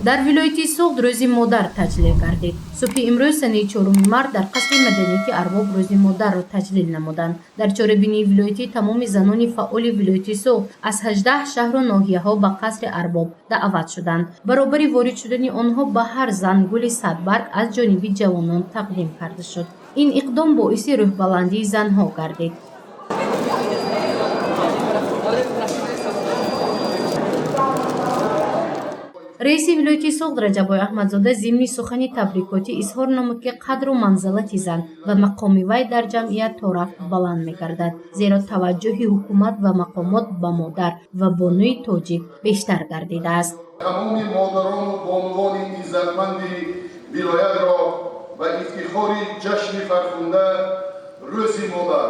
дар вилояти Суғд рӯзи модар таҷлил гардид. Субҳи имрӯз санаи 4 март дар қасри маданияти Арбоб рӯзи модарро таҷлил намуданд. Дар чорабинии вилоятӣ тамоми занони фаъоли вилояти Суғд аз 18 шаҳру ноҳияҳо ба қасри Арбоб даъват шуданд. баробари ворид шудани онҳо ба ҳар зан гули садбарг аз ҷониби ҷавонон тақдим карда шуд. ин иқдом боиси рӯҳбаландии занҳо гардид. раиси вилояти Суғд Раҷабой Аҳмадзода зимни сухани табрикотӣ изҳор намуд, ки қадру манзилати зан ва мақоми вай дар ҷамъият то рафт баланд мегардад, зеро таваҷҷӯҳи ҳукумат ва мақомот ба модар ва бонуи тоҷик бештар гардидааст. тамоми модарону бонувони иззатманди вилоятро ва ифтихори ҷашни фархунда рӯзи модар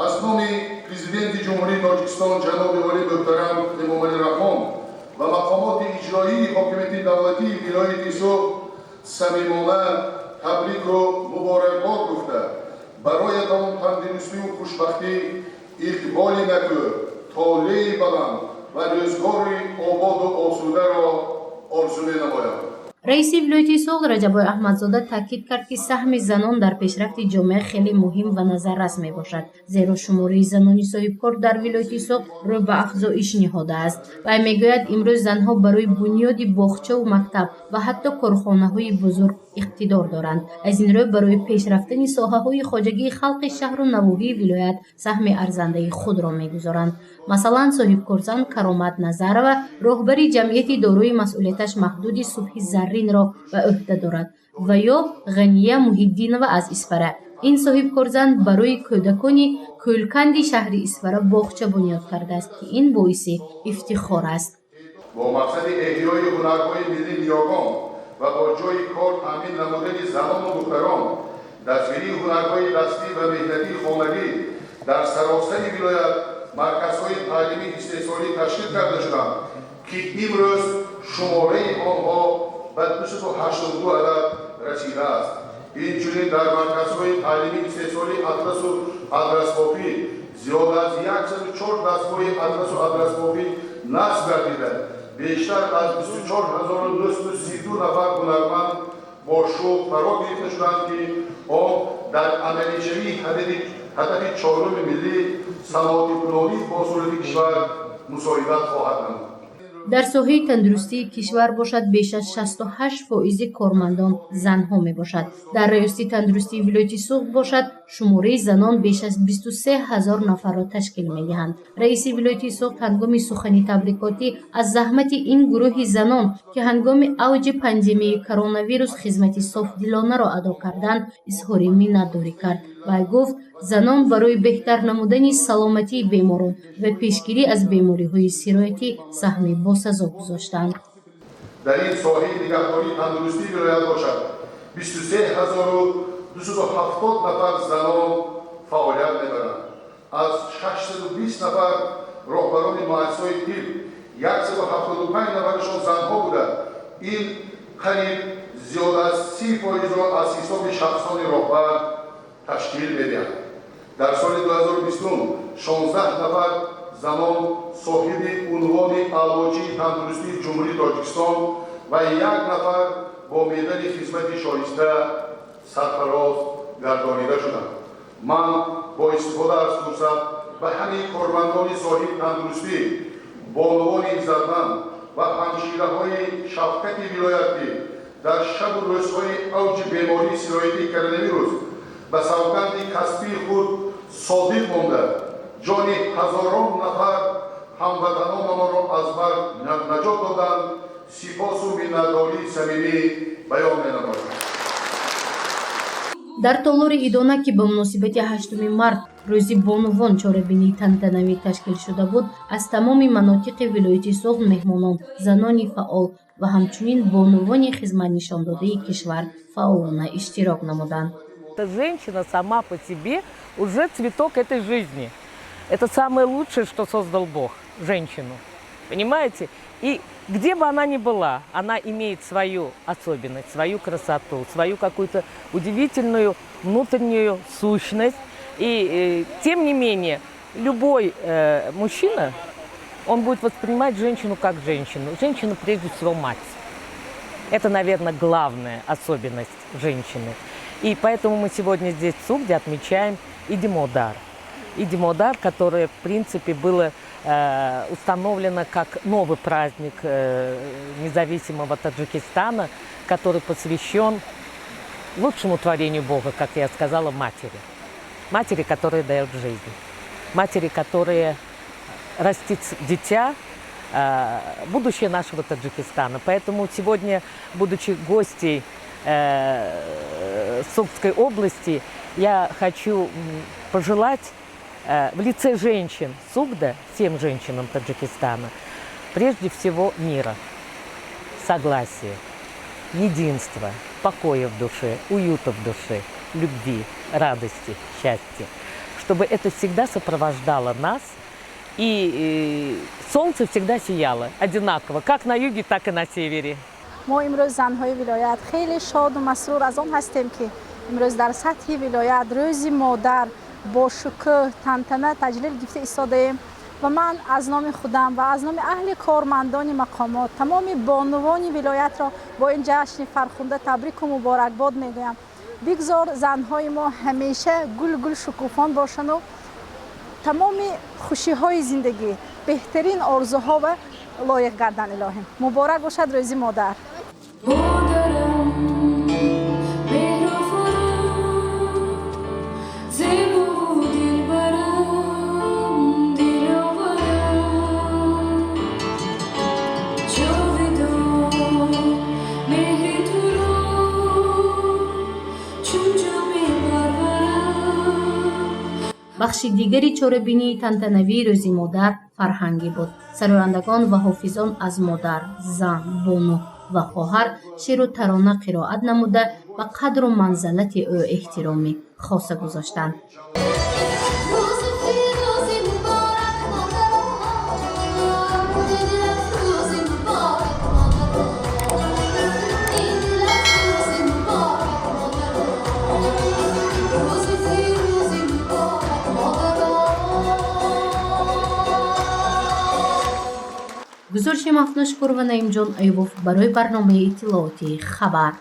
аз номи президенти ҷумҳурии Тоҷикистон ҷаноби оли муҳтарам Эмомалӣ Рахон ва мақомоти иҷроии ҳокимияти давлатии вилояти Суғд самимона табрику муборакбод гуфта бароятон тандурустию хушбахтӣ иқболи накӯр толеи баланд ва рӯзгори ободу осударо орзу менамоям. раиси вилояти Суғд Раҷабой Аҳмадзода таъкид кард, ки саҳми занон дар пешрафти ҷомеа хеле муҳим ва назаррас мебошад, зеро шумораи занони соҳибкор дар вилояти Суғд рӯ ба афзоиш ниҳодааст. вай мегӯяд, имрӯз занҳо барои бунёди боғчаву мактаб ва ҳатто корхонаҳои бузург иқтидор доранд. аз ин рӯ барои пешрафтани соҳаҳои хоҷагии халқи шаҳру навоҳии вилоят саҳми арзандаи худро мегузоранд. масалан, соҳибкорзан Каромат Назарова роҳбари ҷамъияти дорои масъулияташ маҳдуди Субҳи Зарринро ба ӯҳда дорад ва ё Ғания Муҳиддинова аз Исфара. ин соҳибкорзан барои кӯдакони кӯлканди шаҳри Исфара боғча бунёд кардааст, ки ин боиси ифтихор аст. бо мақсади эҳёи ҳунарҳои миллӣ ниёгон ва бо ҷойи кор таъмин намудани занону духтарон дастгирии ҳунарҳои дастӣ ва меҳнатии хонагӣ дар саросари вилоят марказҳои таълимии истеҳсолӣ ташкил карда шуданд, ки имрӯз шумораи онҳо ба 282 адад расидааст. инчунин дар марказҳои таълимии истеҳсолии атласу адрасбофӣ зиёда аз 104 дастгоҳи атласу адрасбофӣ насб гардида бештар аз 24232 нафар ҳунарманд бо шуғл фаро гирифта шуданд, ки он дар амалишавии ҳадафи чоруми миллӣ саноати кунонии босурати кишвар мусоидат хоҳад намуд. дар соҳаи тандурустии кишвар бошад беш аз 68% кормандон занҳо мебошад. дар раёсати тандурустии вилояти Суғд бошад шумораи занон беш аз 23 000 нафарро ташкил медиҳанд. раиси вилояти Суғд ҳангоми сухани табрикотӣ аз заҳмати ин гурӯҳи занон, ки ҳангоми авҷи пандемияи коронавирус хизмати софдилонаро адо карданд, изҳори миннатдорӣ кард. вай гуфт, занон барои беҳтар намудани саломатии беморон ва пешгирӣ аз бемориҳои сироятӣ саҳми босазо гузоштанд. дар ин соҳаи нигаҳдории тандурустии вилоят бошад 23270 нафар занон фаъолият мебаранд. аз 620 нафар роҳбарони муассисаҳои тиб 175 нафарашон занҳо буда ин қариб зиёда аз 30%-ро аз ҳисоби шахсони роҳбар ташкил медиҳад. дар соли 2020 16 нафар занон соҳиби унвони аълоҷии тандурустии ҷумҳурии Тоҷикистон ва 1 нафар бо медали хизмати шоиста сарфароз гардонида шуданд. ман бо истифода аз фурсат ба ҳамаи кормандони соҳиби тандурустӣ, бонувони иззатманд ва ҳамшираҳои шафқати вилоят, ки дар шабу рӯзҳои авҷи бемории сироятии коронавирус ба савганди касбии худ содиқ монда ҷони ҳазорон нафар ҳамватанонамонро аз марг наҷот доданд, сипосу миннатдории самимӣ баён менамоям. дар толори идона, ки ба муносибати 8 март рӯзи бонувон чорабинии тантанавӣ ташкил шуда буд, аз тамоми манотиқи вилояти Суғд меҳмонон, занони фаъол ва ҳамчунин бонувони хизматнишондодаи кишвар фаъолона иштирок намуданд. Женщина сама по себе уже цветок этой жизни. Это самое лучшее, что создал Бог, женщину. Понимаете? И где бы она ни была, она имеет свою особенность, свою красоту, свою какую-то удивительную внутреннюю сущность. И тем не менее, любой мужчина, он будет воспринимать женщину как женщину. Женщина прежде всего мать. Это, наверное, главная особенность женщины. И поэтому мы сегодня здесь в Сугде отмечаем Идимодар. Идимодар, которое, в принципе, было установлено как новый праздник независимого Таджикистана, который посвящен лучшему творению Бога, как я сказала, матери. Матери, которая дает жизнь. Матери, которая растит дитя, будущее нашего Таджикистана. Поэтому сегодня, будучи гостей Сугдской области, я хочу пожелать в лице женщин Сугда, всем женщинам Таджикистана, прежде всего мира, согласия, единства, покоя в душе, уюта в душе, любви, радости, счастья. Чтобы это всегда сопровождало нас, и солнце всегда сияло одинаково, как на юге, так и на севере. ما امروز زنهای ولایت خیلی شاد و مسرور از آن هستیم که امروز در سطح ولایت روز مادر با شکوه تنتنه تجلیل گرفته ایستاده‌ایم و من از نام خودم و از نام اهل کارمندان مقامات تمام بانوان ولایت را با این جشن فرخنده تبریک و مبارکباد میگویم. بگذار زنهای ما همیشه گل شکوفان باشند و تمام خوشی‌های زندگی، بهترین آرزوها و لایق گردن الهی. مبارک باشد روز مادر. бахши дигари чорабинии тантанавии рӯзи модар фарҳангӣ буд. Сарорандагон ва ҳофизон аз модар, зан, бону ва хоҳар шеъру тарона қироат намуда ба қадру манзалати ӯ эҳтироми хоса гузоштанд. гузориши мафнӯшкур ва наимҷон айюбов барои барномаи иттилооти хабар.